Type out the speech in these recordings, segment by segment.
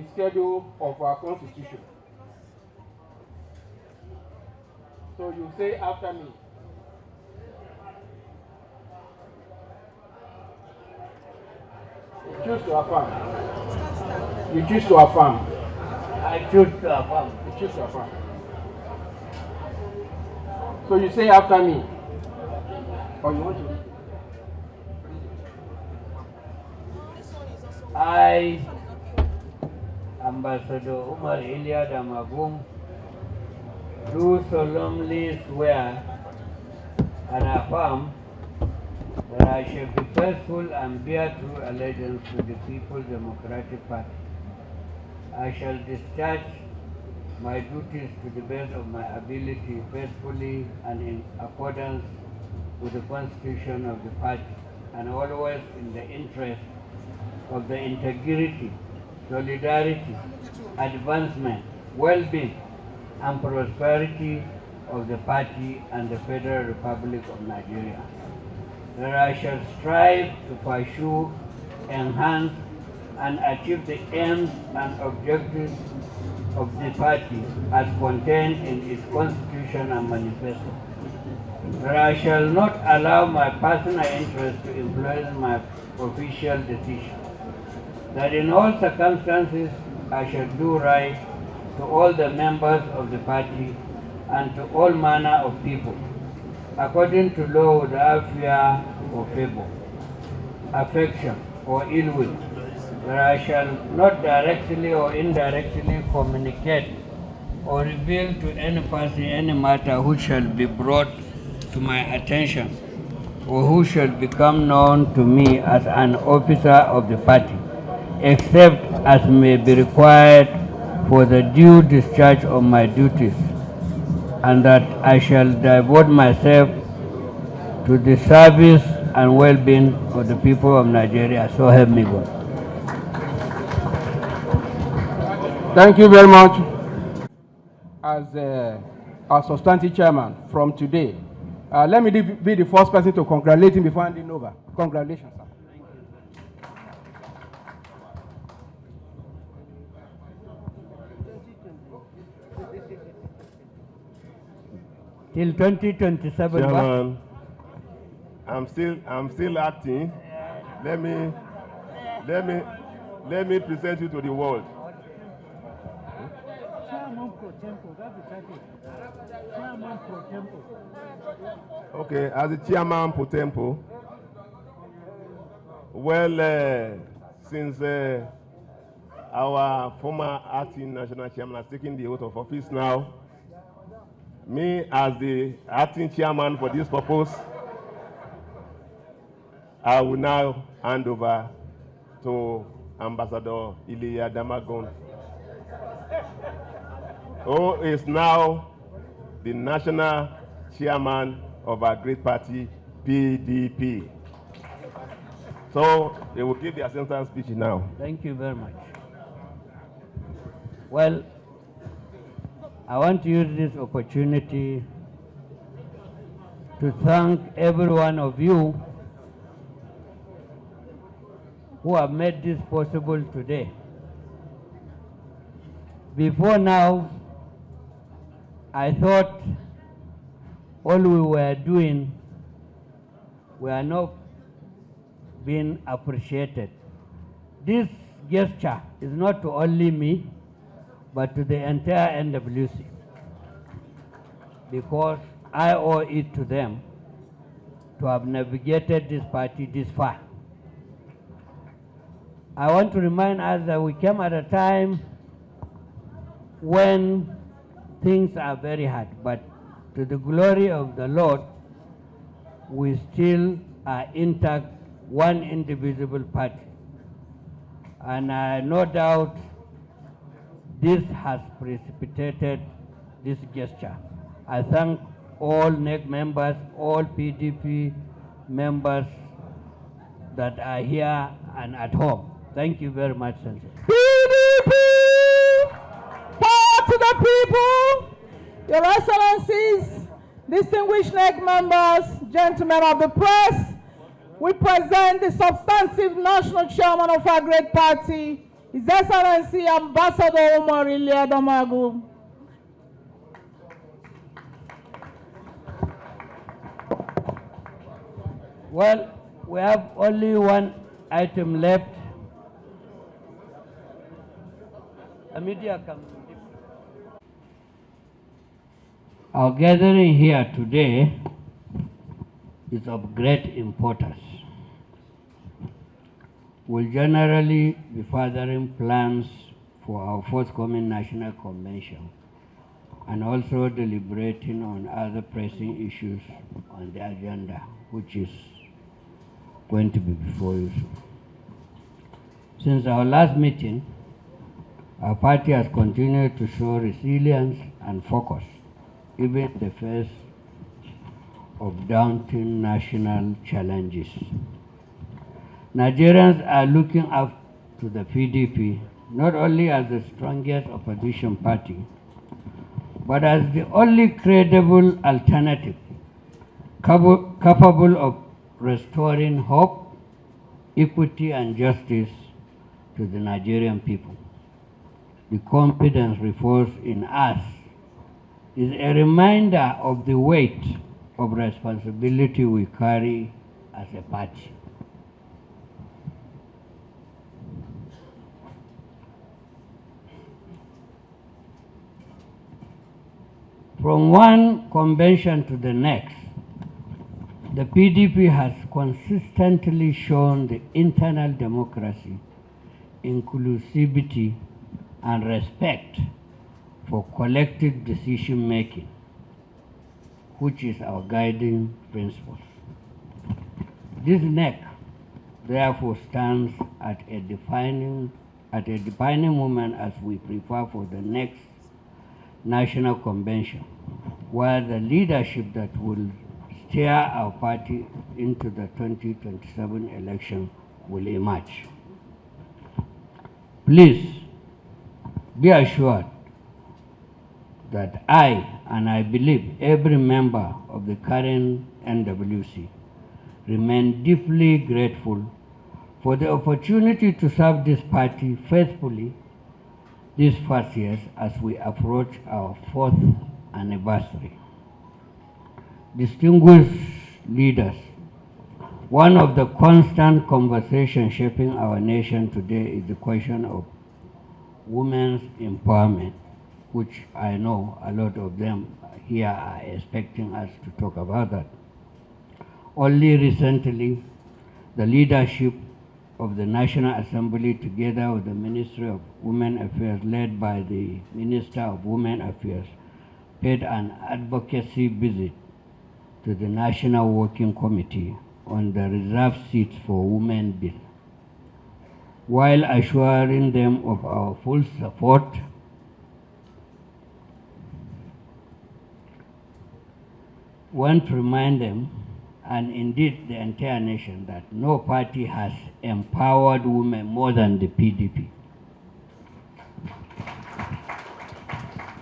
the schedule of our constitution. So you say after me. You choose to affirm. You choose to affirm. I choose to affirm. You choose to affirm. So you say after me. Or you want to? I, Ambassador Umar Damagum, do solemnly swear and affirm that I shall be faithful and bear true allegiance to the People's Democratic Party. I shall discharge my duties to the best of my ability faithfully and in accordance with the Constitution of the party, and always in the interest of the integrity, solidarity, advancement, well-being, and prosperity of the party and the Federal Republic of Nigeria. That I shall strive to pursue, enhance, and achieve the aims and objectives of the party as contained in its constitution and manifesto. That I shall not allow my personal interest to influence my official decisions. That in all circumstances I shall do right to all the members of the party and to all manner of people, according to law without fear or favor, affection or ill will. That I shall not directly or indirectly communicate or reveal to any person any matter which shall be brought to my attention or who shall become known to me as an officer of the party, except as may be required for the due discharge of my duties, and that I shall devote myself to the service and well-being of the people of Nigeria. So help me God. Thank you very much. As our substantive chairman from today, let me be the first person to congratulate him before handing over. Congratulations, sir. Till 2027. Chairman, I'm still acting. Let me present you to the world. Chairman pro tempo, that's the title. Chairman pro tempo. Okay, as the chairman pro tempo. Well, since our former acting national chairman has taken the oath of office now, me as the acting chairman for this purpose, I will now hand over to Ambassador Umar Damagum, who is now the national chairman of our great party, PDP. So he will give the acceptance speech now. Thank you very much. Well, I want to use this opportunity to thank every one of you who have made this possible today. Before now, I thought all we were doing were not being appreciated. This gesture is not to only me, but to the entire NWC, because I owe it to them to have navigated this party this far. I want to remind us that we came at a time when things are very hard, but to the glory of the Lord, we still are intact, one indivisible party. And no doubt this has precipitated this gesture. I thank all NEC members, all PDP members that are here and at home. Thank you very much, Senator. PDP! Power to the people! Your Excellencies, distinguished NEC members, gentlemen of the press, we present the substantive national chairman of our great party, His Excellency Ambassador Umar Damagum. Well, we have only one item left. A media Our gathering here today is of great importance. We'll generally be furthering plans for our forthcoming National Convention and also deliberating on other pressing issues on the agenda, which is going to be before you. Since our last meeting, our party has continued to show resilience and focus, even in the face of daunting national challenges. Nigerians are looking up to the PDP not only as the strongest opposition party, but as the only credible alternative capable of restoring hope, equity, and justice to the Nigerian people. The confidence reposed in us is a reminder of the weight of responsibility we carry as a party. From one convention to the next, the PDP has consistently shown the internal democracy, inclusivity, and respect for collective decision-making, which is our guiding principle. This NEC, therefore, stands at a defining moment as we prepare for the next National Convention, where the leadership that will steer our party into the 2027 election will emerge. Please be assured that I, and I believe every member of the current NWC, remain deeply grateful for the opportunity to serve this party faithfully these first years as we approach our 4th anniversary. Distinguished leaders, one of the constant conversations shaping our nation today is the question of women's empowerment, which I know a lot of them here are expecting us to talk about that. Only recently, the leadership of the National Assembly, together with the Ministry of Women Affairs, led by the Minister of Women Affairs, paid an advocacy visit to the National Working Committee on the reserved seats for women bill, while assuring them of our full support. Want to remind them, and indeed the entire nation, that no party has empowered women more than the PDP.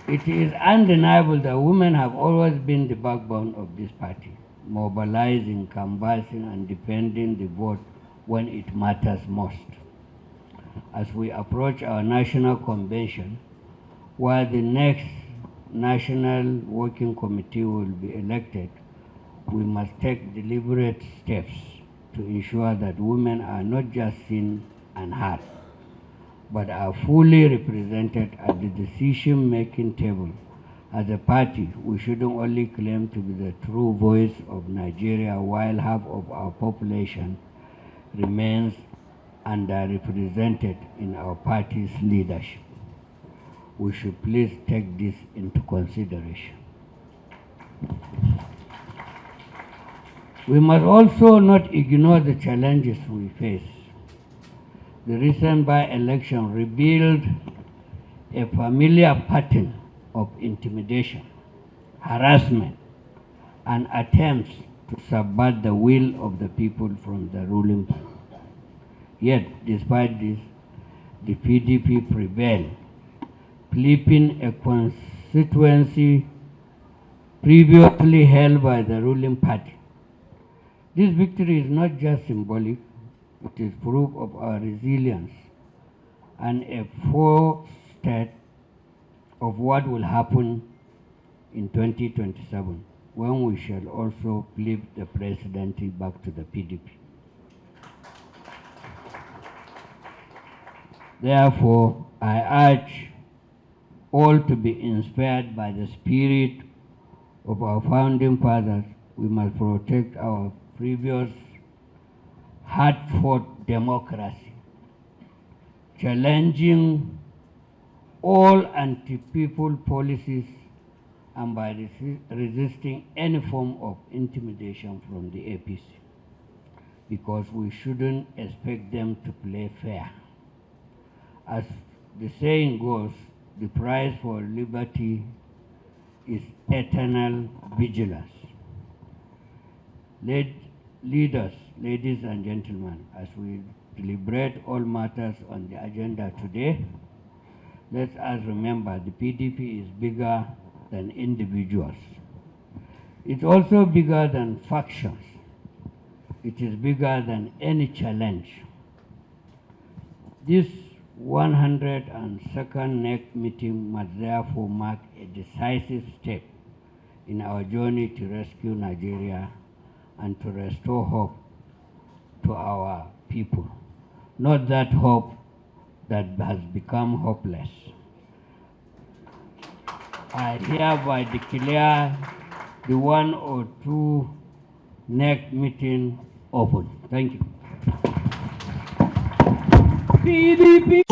It is undeniable that women have always been the backbone of this party, mobilizing, canvassing, and defending the vote when it matters most. As we approach our National Convention, where the next National Working Committee will be elected, we must take deliberate steps to ensure that women are not just seen and heard, but are fully represented at the decision-making table. As a party, we shouldn't only claim to be the true voice of Nigeria while half of our population remains underrepresented in our party's leadership. We should please take this into consideration. We must also not ignore the challenges we face. The recent by-election revealed a familiar pattern of intimidation, harassment, and attempts to subvert the will of the people from the ruling party. Yet, despite this, the PDP prevailed, flipping a constituency previously held by the ruling party. This victory is not just symbolic, it is proof of our resilience and a forestate of what will happen in 2027, when we shall also flip the presidency back to the PDP. Therefore, I urge all to be inspired by the spirit of our founding fathers. We must protect our previous hard-fought democracy, challenging all anti-people policies and by resisting any form of intimidation from the APC, because we shouldn't expect them to play fair. As the saying goes, the price for liberty is eternal vigilance. Leaders, ladies and gentlemen, as we deliberate all matters on the agenda today, let us remember the PDP is bigger than individuals. It's also bigger than factions. It is bigger than any challenge. This 102nd NEC meeting must therefore mark a decisive step in our journey to rescue Nigeria and to restore hope to our people, not that hope that has become hopeless. I hereby declare the 102 NEC meeting open. Thank you. PDP.